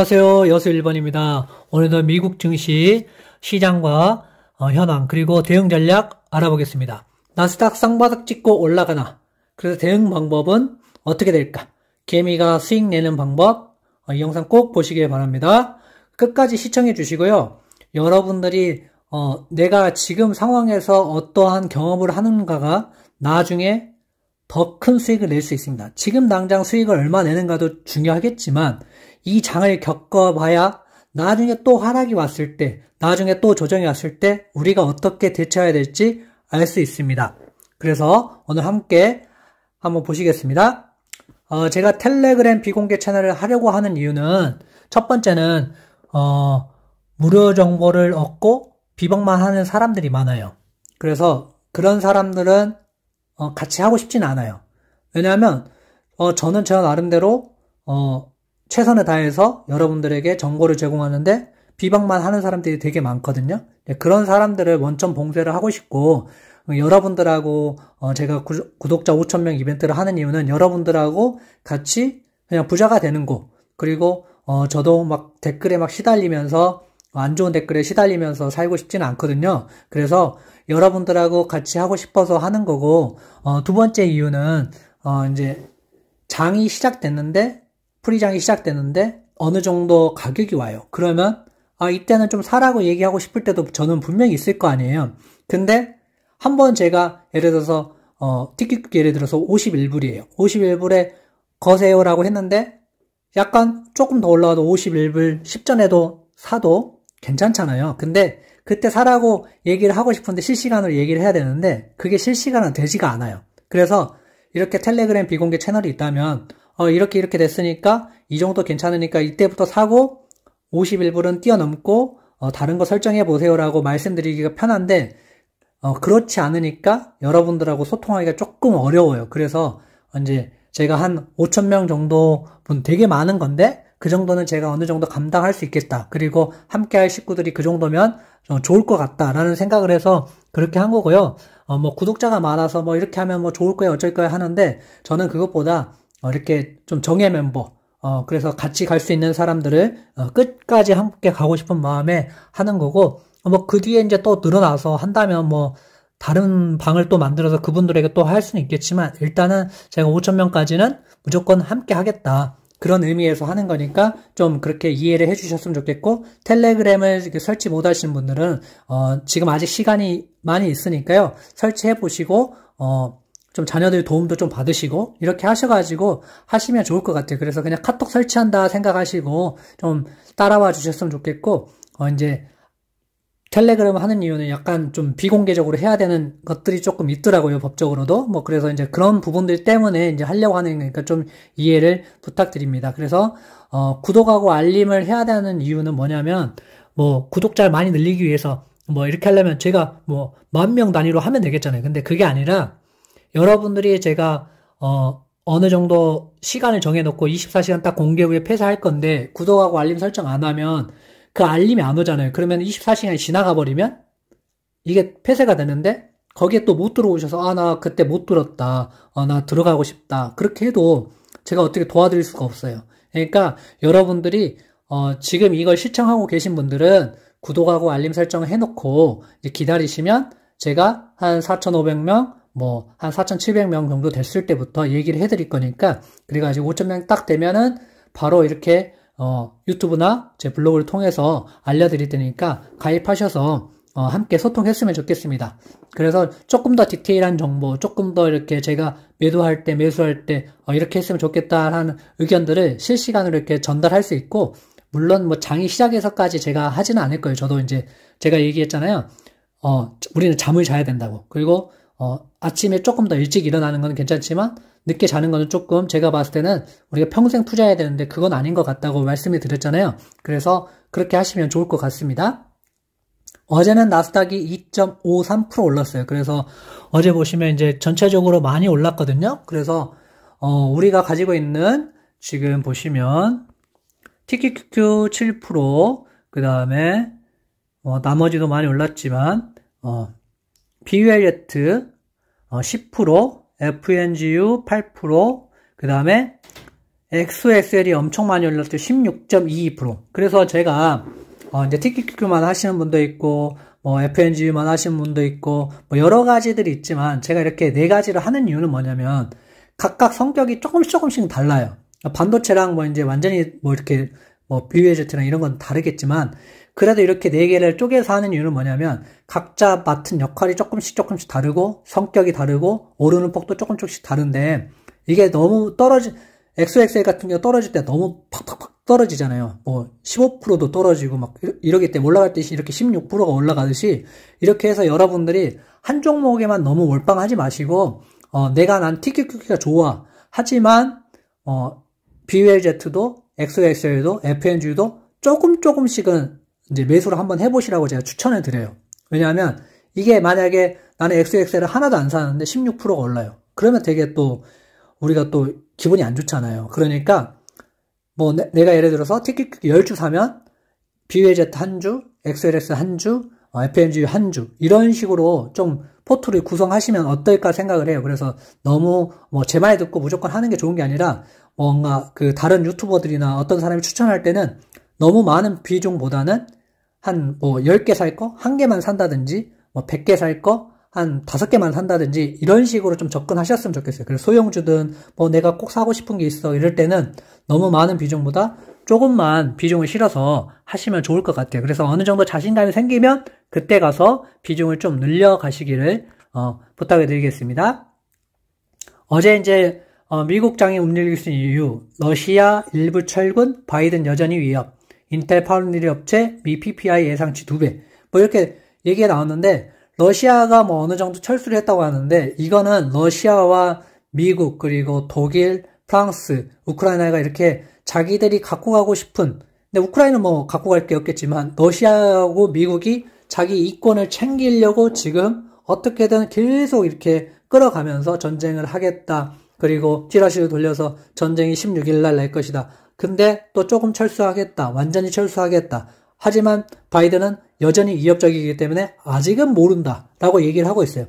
안녕하세요. 여수 1번입니다. 오늘도 미국 증시 시장과 현황 그리고 대응 전략 알아보겠습니다. 나스닥 쌍바닥 찍고 올라가나? 그래서 대응 방법은 어떻게 될까? 개미가 수익 내는 방법 이 영상 꼭 보시길 바랍니다. 끝까지 시청해 주시고요. 여러분들이 내가 지금 상황에서 어떠한 경험을 하는가가 나중에 더 큰 수익을 낼 수 있습니다. 지금 당장 수익을 얼마 내는가도 중요하겠지만 이 장을 겪어봐야 나중에 또 하락이 왔을 때, 나중에 또 조정이 왔을 때 우리가 어떻게 대처해야 될지 알 수 있습니다. 그래서 오늘 함께 한번 보시겠습니다. 제가 텔레그램 비공개 채널을 하려고 하는 이유는 첫 번째는 무료 정보를 얻고 비방만 하는 사람들이 많아요. 그래서 그런 사람들은 같이 하고 싶지는 않아요. 왜냐하면 저는 저 나름대로 최선을 다해서 여러분들에게 정보를 제공하는데 비방만 하는 사람들이 되게 많거든요. 그런 사람들을 원점 봉쇄를 하고 싶고, 여러분들하고 제가 구독자 5,000명 이벤트를 하는 이유는 여러분들하고 같이 그냥 부자가 되는 거, 그리고 저도 막 댓글에 막 시달리면서 안 좋은 댓글에 시달리면서 살고 싶지는 않거든요. 그래서 여러분들하고 같이 하고 싶어서 하는 거고, 두 번째 이유는 이제 장이 시작됐는데, 프리장이 시작됐는데 어느 정도 가격이 와요. 그러면 이때는 좀 사라고 얘기하고 싶을 때도 저는 분명히 있을 거 아니에요. 근데 한번 제가 예를 들어서 티켓 예를 들어서 51불이에요. 51불에 거세요라고 했는데 약간 조금 더 올라가도 51불 10전에도 사도 괜찮잖아요. 근데 그때 사라고 얘기를 하고 싶은데 실시간으로 얘기를 해야 되는데 그게 실시간은 되지가 않아요. 그래서 이렇게 텔레그램 비공개 채널이 있다면 이렇게 됐으니까 이 정도 괜찮으니까 이때부터 사고 51불은 뛰어넘고 다른 거 설정해 보세요라고 말씀드리기가 편한데 그렇지 않으니까 여러분들하고 소통하기가 조금 어려워요. 그래서 이제 제가 한 5,000명 정도 분 되게 많은 건데 그 정도는 제가 어느 정도 감당할 수 있겠다. 그리고 함께 할 식구들이 그 정도면 좋을 것 같다라는 생각을 해서 그렇게 한 거고요. 구독자가 많아서 이렇게 하면 좋을 거야 어쩔 거야 하는데 저는 그것보다 이렇게 좀 정예 멤버, 그래서 같이 갈 수 있는 사람들을 끝까지 함께 가고 싶은 마음에 하는 거고, 그 뒤에 이제 또 늘어나서 한다면 다른 방을 또 만들어서 그분들에게 또 할 수는 있겠지만, 일단은 제가 5,000명까지는 무조건 함께 하겠다. 그런 의미에서 하는 거니까 좀 그렇게 이해를 해주셨으면 좋겠고, 텔레그램을 설치 못 하시는 분들은, 지금 아직 시간이 많이 있으니까요. 설치해 보시고, 좀 자녀들 도움도 좀 받으시고 이렇게 하셔가지고 하시면 좋을 것 같아요. 그래서 그냥 카톡 설치한다 생각하시고 좀 따라와 주셨으면 좋겠고 이제 텔레그램 하는 이유는 약간 좀 비공개적으로 해야 되는 것들이 조금 있더라고요. 법적으로도 그래서 이제 그런 부분들 때문에 이제 하려고 하는 거니까 좀 이해를 부탁드립니다. 그래서 구독하고 알림을 해야 되는 이유는 뭐냐면 구독자를 많이 늘리기 위해서 이렇게 하려면 제가 10,000명 단위로 하면 되겠잖아요. 근데 그게 아니라 여러분들이 제가 어느 정도 시간을 정해놓고 24시간 딱 공개 후에 폐쇄할 건데 구독하고 알림 설정 안 하면 그 알림이 안 오잖아요. 그러면 24시간이 지나가 버리면 이게 폐쇄가 되는데 거기에 또 못 들어오셔서 나 그때 못 들었다. 나 들어가고 싶다. 그렇게 해도 제가 어떻게 도와드릴 수가 없어요. 그러니까 여러분들이 지금 이걸 시청하고 계신 분들은 구독하고 알림 설정을 해놓고 이제 기다리시면 제가 한 4,500명 한 4,700명 정도 됐을 때부터 얘기를 해드릴 거니까, 그래가지고 5,000명 딱 되면은 바로 이렇게, 유튜브나 제 블로그를 통해서 알려드릴 테니까 가입하셔서, 함께 소통했으면 좋겠습니다. 그래서 조금 더 디테일한 정보, 조금 더 이렇게 제가 매수할 때, 이렇게 했으면 좋겠다라는 의견들을 실시간으로 이렇게 전달할 수 있고, 물론 장이 시작해서까지 제가 하지는 않을 거예요. 저도 이제 제가 얘기했잖아요. 우리는 잠을 자야 된다고. 그리고, 아침에 조금 더 일찍 일어나는 건 괜찮지만 늦게 자는 거는 조금 제가 봤을 때는 우리가 평생 투자해야 되는데 그건 아닌 것 같다고 말씀을 드렸잖아요. 그래서 그렇게 하시면 좋을 것 같습니다. 어제는 나스닥이 2.53% 올랐어요. 그래서 어제 보시면 이제 전체적으로 많이 올랐거든요. 그래서 우리가 가지고 있는 지금 보시면 TQQQ 7%, 그 다음에 나머지도 많이 올랐지만 BULT 10%, FNGU 8%, 그 다음에 XXL이 엄청 많이 올랐죠. 16.22%. 그래서 제가 이제 TQQQ만 하시는 분도 있고 뭐 FNG만 하시는 분도 있고 뭐 여러 가지들이 있지만 제가 이렇게 네 가지를 하는 이유는 뭐냐면 각각 성격이 조금씩 달라요. 반도체랑 뭐 이제 완전히 뭐 이렇게 뭐 BUZ랑 이런 건 다르겠지만 그래도 이렇게 네 개를 쪼개서 하는 이유는 뭐냐면 각자 맡은 역할이 조금씩 다르고 성격이 다르고 오르는 폭도 조금씩 다른데 이게 너무 XXL 같은 경우 떨어질 때 너무 팍팍팍 떨어지잖아요. 뭐 15%도 떨어지고 막 이러기 때문에 올라갈 때 이렇게 16%가 올라가듯이 이렇게 해서 여러분들이 한 종목에만 너무 몰빵하지 마시고 난 TQQQ가 좋아. 하지만 BULZ도 XXL도 FNG도 조금씩은 이제 매수를 한번 해보시라고 제가 추천을 드려요. 왜냐하면 이게 만약에 나는 XXL을 하나도 안 사는데 16%가 올라요. 그러면 되게 또 우리가 또 기분이 안 좋잖아요. 그러니까 뭐 내가 예를 들어서 TQQQ 10주 사면 BULZ 한 주, XLS 한 주, FNG 한 주 이런 식으로 좀 포트를 구성하시면 어떨까 생각을 해요. 그래서 너무 뭐 제 말 듣고 무조건 하는 게 좋은 게 아니라 뭔가 그 다른 유튜버들이나 어떤 사람이 추천할 때는 너무 많은 비중보다는 한 뭐 10개 살 거, 1개만 산다든지 뭐 100개 살 거, 한 5개만 산다든지 이런 식으로 좀 접근하셨으면 좋겠어요. 그래서 소형주든 뭐 내가 꼭 사고 싶은 게 있어 이럴 때는 너무 많은 비중보다 조금만 비중을 실어서 하시면 좋을 것 같아요. 그래서 어느 정도 자신감이 생기면 그때 가서 비중을 좀 늘려 가시기를 부탁을 드리겠습니다. 어제 이제 미국장이 움직이고 있는 이유, 러시아 일부 철군, 바이든 여전히 위협, 인텔 파운드리 업체, 미 PPI 예상치 2배 뭐 이렇게 얘기가 나왔는데 러시아가 뭐 어느 정도 철수를 했다고 하는데 이거는 러시아와 미국 그리고 독일, 프랑스, 우크라이나가 이렇게 자기들이 갖고 가고 싶은 근데 우크라이나는 뭐 갖고 갈 게 없겠지만 러시아하고 미국이 자기 이권을 챙기려고 지금 어떻게든 계속 이렇게 끌어가면서 전쟁을 하겠다. 그리고 찌라시를 돌려서 전쟁이 16일 날 날 것이다. 근데 또 조금 철수하겠다. 완전히 철수하겠다. 하지만 바이든은 여전히 위협적이기 때문에 아직은 모른다 라고 얘기를 하고 있어요.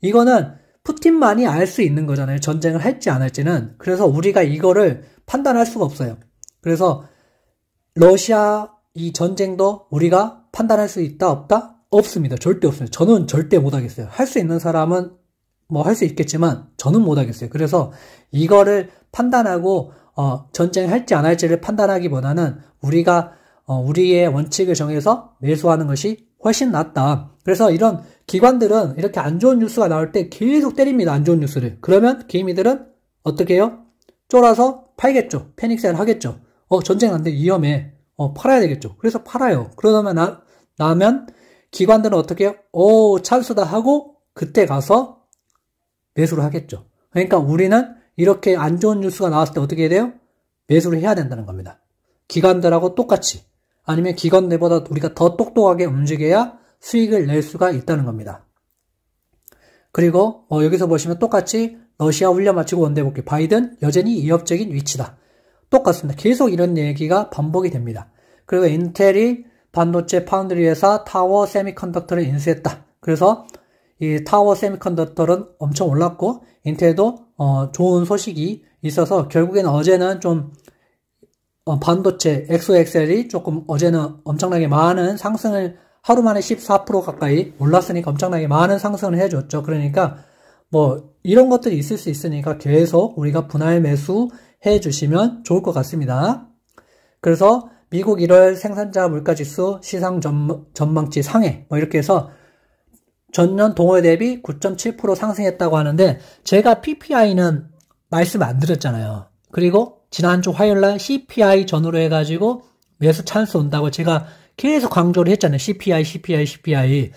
이거는 푸틴만이 알 수 있는 거잖아요. 전쟁을 할지 안 할지는. 그래서 우리가 이거를 판단할 수가 없어요. 그래서 러시아 이 전쟁도 우리가 판단할 수 있다 없다? 없습니다. 절대 없습니다. 저는 절대 못하겠어요. 할 수 있는 사람은 뭐 할 수 있겠지만 저는 못하겠어요. 그래서 이거를 판단하고 전쟁할지 안 할지를 판단하기보다는 우리가 우리의 원칙을 정해서 매수하는 것이 훨씬 낫다. 그래서 이런 기관들은 이렇게 안 좋은 뉴스가 나올 때 계속 때립니다. 안 좋은 뉴스를. 그러면 개미들은 어떻게 해요? 쫄아서 팔겠죠. 패닉셀 하겠죠. 전쟁 안 돼. 위험해. 팔아야 되겠죠. 그래서 팔아요. 그러다 나면 기관들은 어떻게 해요? 찬스다 하고 그때 가서 매수를 하겠죠. 그러니까 우리는 이렇게 안 좋은 뉴스가 나왔을 때 어떻게 해야 돼요? 매수를 해야 된다는 겁니다. 기관들하고 똑같이 아니면 기관들보다 우리가 더 똑똑하게 움직여야 수익을 낼 수가 있다는 겁니다. 그리고 여기서 보시면 똑같이 러시아 훈련 마치고 원대복귀 바이든 여전히 위협적인 위치다. 똑같습니다. 계속 이런 얘기가 반복이 됩니다. 그리고 인텔이 반도체 파운드리 회사 타워 세미컨덕터를 인수했다. 그래서 이 타워 세미컨덕터는 엄청 올랐고 인텔도 좋은 소식이 있어서 결국에는 어제는 좀 반도체 XOXL이 조금 어제는 엄청나게 많은 상승을 하루 만에 14% 가까이 올랐으니까 엄청나게 많은 상승을 해줬죠. 그러니까 뭐 이런 것들이 있을 수 있으니까 계속 우리가 분할 매수 해주시면 좋을 것 같습니다. 그래서 미국 1월 생산자 물가지수 시장 전망치 상해 뭐 이렇게 해서 전년 동월 대비 9.7% 상승했다고 하는데 제가 PPI는 말씀 안 드렸잖아요. 그리고 지난주 화요일날 CPI 전후로 해가지고 매수 찬스 온다고 제가 계속 강조를 했잖아요. CPI.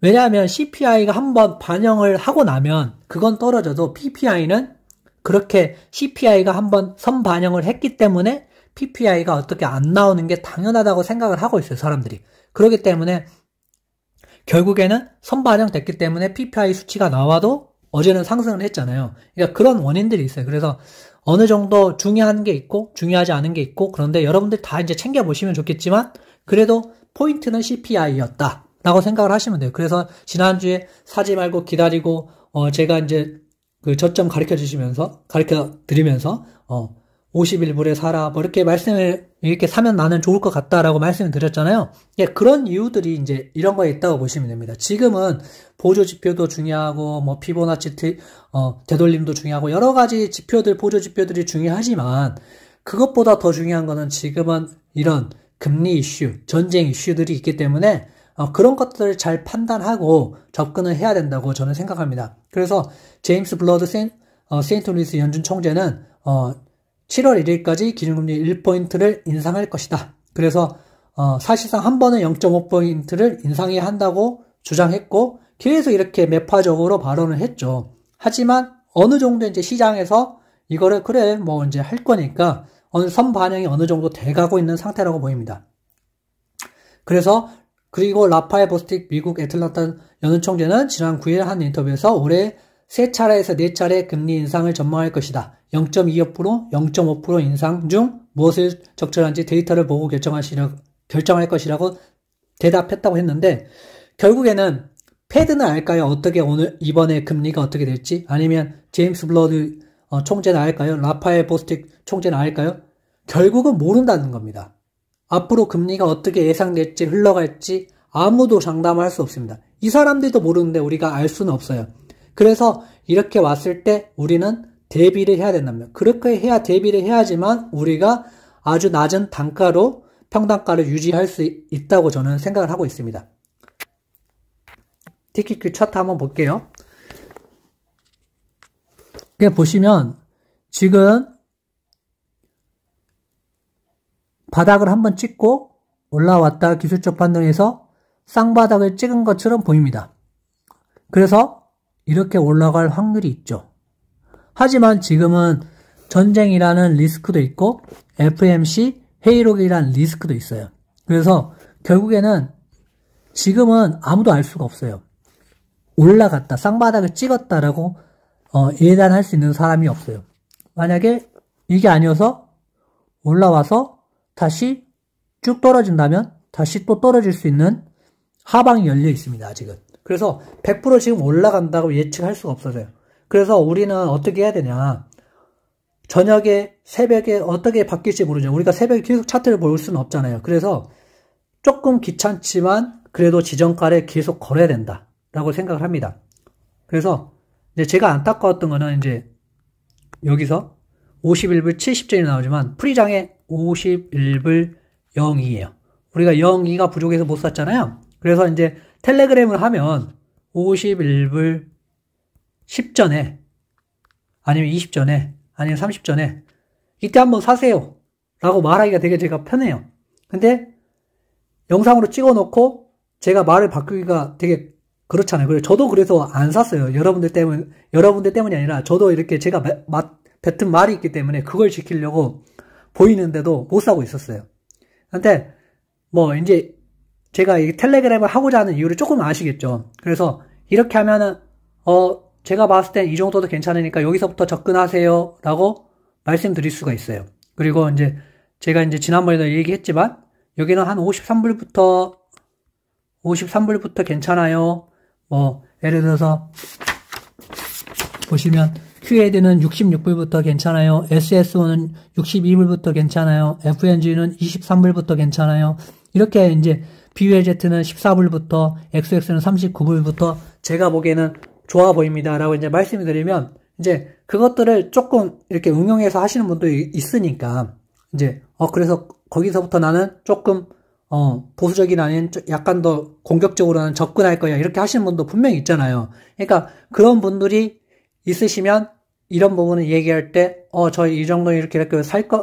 왜냐하면 CPI가 한번 반영을 하고 나면 그건 떨어져도 PPI는 그렇게 CPI가 한번 선반영을 했기 때문에 PPI가 어떻게 안 나오는 게 당연하다고 생각을 하고 있어요. 사람들이. 그렇기 때문에 결국에는 선반영됐기 때문에 PPI 수치가 나와도 어제는 상승을 했잖아요. 그러니까 그런 원인들이 있어요. 그래서 어느 정도 중요한 게 있고 중요하지 않은 게 있고 그런데 여러분들 다 이제 챙겨보시면 좋겠지만 그래도 포인트는 CPI였다 라고 생각을 하시면 돼요. 그래서 지난주에 사지 말고 기다리고 제가 이제 그 저점 가르쳐 드리면서 51불에 사라, 뭐 이렇게 이렇게 사면 나는 좋을 것 같다라고 말씀을 드렸잖아요. 예, 그런 이유들이 이제 이런 거에 있다고 보시면 됩니다. 지금은 보조 지표도 중요하고, 뭐, 피보나치, 되돌림도 중요하고, 여러 가지 지표들, 보조 지표들이 중요하지만, 그것보다 더 중요한 거는 지금은 이런 금리 이슈, 전쟁 이슈들이 있기 때문에, 그런 것들을 잘 판단하고 접근을 해야 된다고 저는 생각합니다. 그래서, 제임스 블러드 세인트루이스 연준 총재는, 7월 1일까지 기준금리 1포인트를 인상할 것이다. 그래서 사실상 한 번은 0.5포인트를 인상해야 한다고 주장했고 계속 이렇게 매파적으로 발언을 했죠. 하지만 어느 정도 이제 시장에서 이거를 그래 뭐 이제 할 거니까 선 반영이 어느 정도 돼가고 있는 상태라고 보입니다. 그리고 라파엘 보스틱 미국 애틀랜타 연준 총재는 지난 9일 한 인터뷰에서 올해 3차례에서 4차례 금리 인상을 전망할 것이다. 0.25%, 0.5% 인상 중 무엇을 적절한지 데이터를 보고 결정할 것이라고 대답했다고 했는데, 결국에는 패드는 알까요? 이번에 금리가 어떻게 될지? 아니면 제임스 블러드 총재는 알까요? 라파엘 보스틱 총재는 알까요? 결국은 모른다는 겁니다. 앞으로 금리가 어떻게 예상될지 흘러갈지 아무도 장담할 수 없습니다. 이 사람들도 모르는데 우리가 알 수는 없어요. 그래서 이렇게 왔을 때 우리는 대비를 해야 된답니다. 그렇게 해야 대비를 해야지만 우리가 아주 낮은 단가로 평단가를 유지할 수 있다고 저는 생각을 하고 있습니다. TQQ 차트 한번 볼게요. 이렇게 보시면 지금 바닥을 한번 찍고 올라왔다 기술적 판단에서 쌍바닥을 찍은 것처럼 보입니다. 그래서 이렇게 올라갈 확률이 있죠. 하지만 지금은 전쟁이라는 리스크도 있고 FMC 회의록이라는 리스크도 있어요. 그래서 결국에는 지금은 아무도 알 수가 없어요. 올라갔다, 쌍바닥을 찍었다라고 예단할 수 있는 사람이 없어요. 만약에 이게 아니어서 올라와서 다시 쭉 떨어진다면 다시 또 떨어질 수 있는 하방이 열려 있습니다. 아직은. 그래서 100% 지금 올라간다고 예측할 수가 없어서요. 그래서 우리는 어떻게 해야 되냐. 저녁에, 새벽에 어떻게 바뀔지 모르죠. 우리가 새벽에 계속 차트를 볼 수는 없잖아요. 그래서 조금 귀찮지만 그래도 지정가를 계속 걸어야 된다라고 생각을 합니다. 그래서 이제 제가 안타까웠던 거는 이제 여기서 51불 70전이 나오지만 프리장에 51불 02예요. 우리가 02가 부족해서 못 샀잖아요. 그래서 이제 텔레그램을 하면 51불 10전에 아니면 20전에 아니면 30전에 이때 한번 사세요 라고 말하기가 되게 제가 편해요. 근데 영상으로 찍어놓고 제가 말을 바꾸기가 되게 그렇잖아요. 그래서 저도 그래서 안 샀어요. 여러분들 때문이 아니라 저도 이렇게 제가 뱉은 말이 있기 때문에 그걸 지키려고 보이는데도 못 사고 있었어요. 근데 뭐 이제 제가 이 텔레그램을 하고자 하는 이유를 조금 아시겠죠. 그래서 이렇게 하면은 제가 봤을 땐 이 정도도 괜찮으니까 여기서부터 접근하세요 라고 말씀드릴 수가 있어요. 그리고 이제 제가 이제 지난번에도 얘기했지만 여기는 한 53불부터 괜찮아요. 뭐 예를 들어서 보시면 QAD는 66불부터 괜찮아요. SSO는 62불부터 괜찮아요. FNG는 23불부터 괜찮아요. 이렇게 이제 BULZ는 14불부터, XX는 39불부터 제가 보기에는 좋아 보입니다. 라고 이제 말씀을 드리면, 이제 그것들을 조금 이렇게 응용해서 하시는 분도 있으니까, 이제, 그래서 거기서부터 나는 조금, 보수적인 아닌 약간 더 공격적으로는 접근할 거야. 이렇게 하시는 분도 분명히 있잖아요. 그러니까 그런 분들이 있으시면 이런 부분을 얘기할 때, 저희 이 정도 이렇게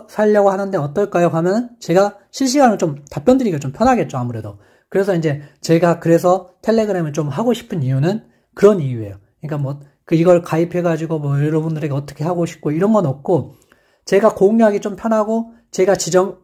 살려고 하는데 어떨까요? 하면 제가 실시간으로 좀 답변 드리기가 좀 편하겠죠, 아무래도. 그래서 이제 제가 그래서 텔레그램을 좀 하고 싶은 이유는 그런 이유예요. 그러니까 뭐, 이걸 가입해가지고 뭐 여러분들에게 어떻게 하고 싶고 이런 건 없고, 제가 공유하기 좀 편하고, 제가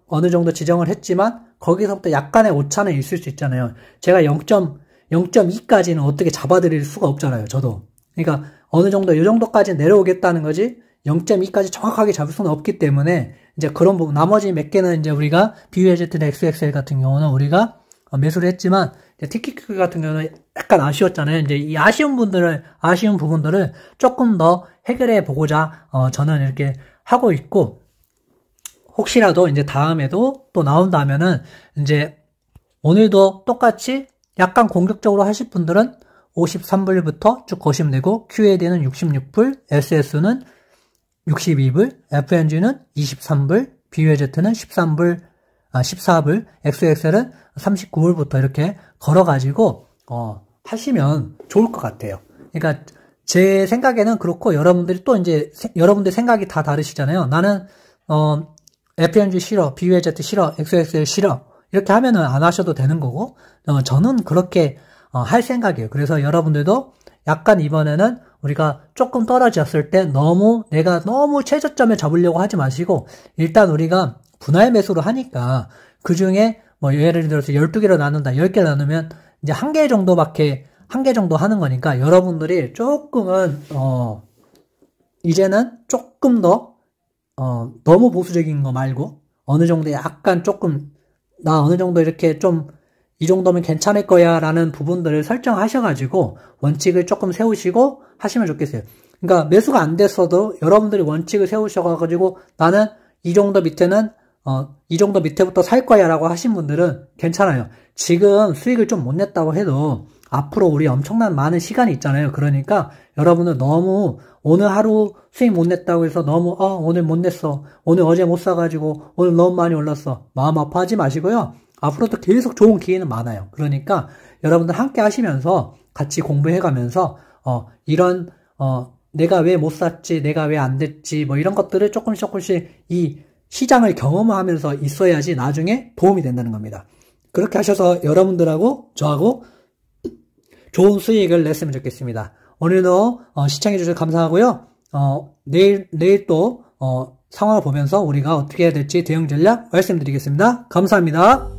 어느 정도 지정을 했지만, 거기서부터 약간의 오차는 있을 수 있잖아요. 제가 0.2까지는 어떻게 잡아드릴 수가 없잖아요, 저도. 그러니까 어느 정도, 이 정도까지 내려오겠다는 거지, 0.2까지 정확하게 잡을 수는 없기 때문에, 이제 그런 부분, 나머지 몇 개는 이제 우리가, BULZ나 XXL 같은 경우는 우리가 매수를 했지만, TQQ 같은 경우는 약간 아쉬웠잖아요. 이제 이 아쉬운 부분들을 조금 더 해결해 보고자, 저는 이렇게 하고 있고, 혹시라도 이제 다음에도 또 나온다면은 이제 오늘도 똑같이 약간 공격적으로 하실 분들은 53불부터 쭉 거시면 되고, QAD는 66불, SS는 62불, FNG는 23불, BUZ는 14불, XXL은 39불부터 이렇게 걸어가지고, 하시면 좋을 것 같아요. 그러니까, 제 생각에는 그렇고, 여러분들이 또 이제, 여러분들 생각이 다 다르시잖아요. 나는, FNG 싫어, BUZ 싫어, XXL 싫어. 이렇게 하면은 안 하셔도 되는 거고, 저는 그렇게, 할 생각이에요. 그래서 여러분들도 약간 이번에는 우리가 조금 떨어졌을 때 내가 너무 최저점에 잡으려고 하지 마시고, 일단 우리가 분할 매수를 하니까, 그 중에 뭐 예를 들어서 12개로 나눈다, 10개를 나누면 이제 1개 정도 하는 거니까, 여러분들이 조금은, 이제는 조금 더, 너무 보수적인 거 말고, 어느 정도 약간 조금, 나 어느 정도 이렇게 좀, 이 정도면 괜찮을 거야 라는 부분들을 설정하셔가지고 원칙을 조금 세우시고 하시면 좋겠어요. 그러니까 매수가 안 됐어도 여러분들이 원칙을 세우셔가지고 나는 이 정도 밑에부터 살 거야 라고 하신 분들은 괜찮아요. 지금 수익을 좀 못 냈다고 해도 앞으로 우리 엄청난 많은 시간이 있잖아요. 그러니까 여러분은 너무 오늘 하루 수익 못 냈다고 해서 너무 오늘 못 냈어, 오늘 어제 못 사가지고 오늘 너무 많이 올랐어, 마음 아파하지 마시고요. 앞으로도 계속 좋은 기회는 많아요. 그러니까 여러분들 함께 하시면서 같이 공부해가면서 이런 내가 왜 못 샀지, 내가 왜 안 됐지, 뭐 이런 것들을 조금씩 이 시장을 경험하면서 있어야지 나중에 도움이 된다는 겁니다. 그렇게 하셔서 여러분들하고 저하고 좋은 수익을 냈으면 좋겠습니다. 오늘도 시청해주셔서 감사하고요. 내일 또 상황을 보면서 우리가 어떻게 해야 될지 대응 전략 말씀드리겠습니다. 감사합니다.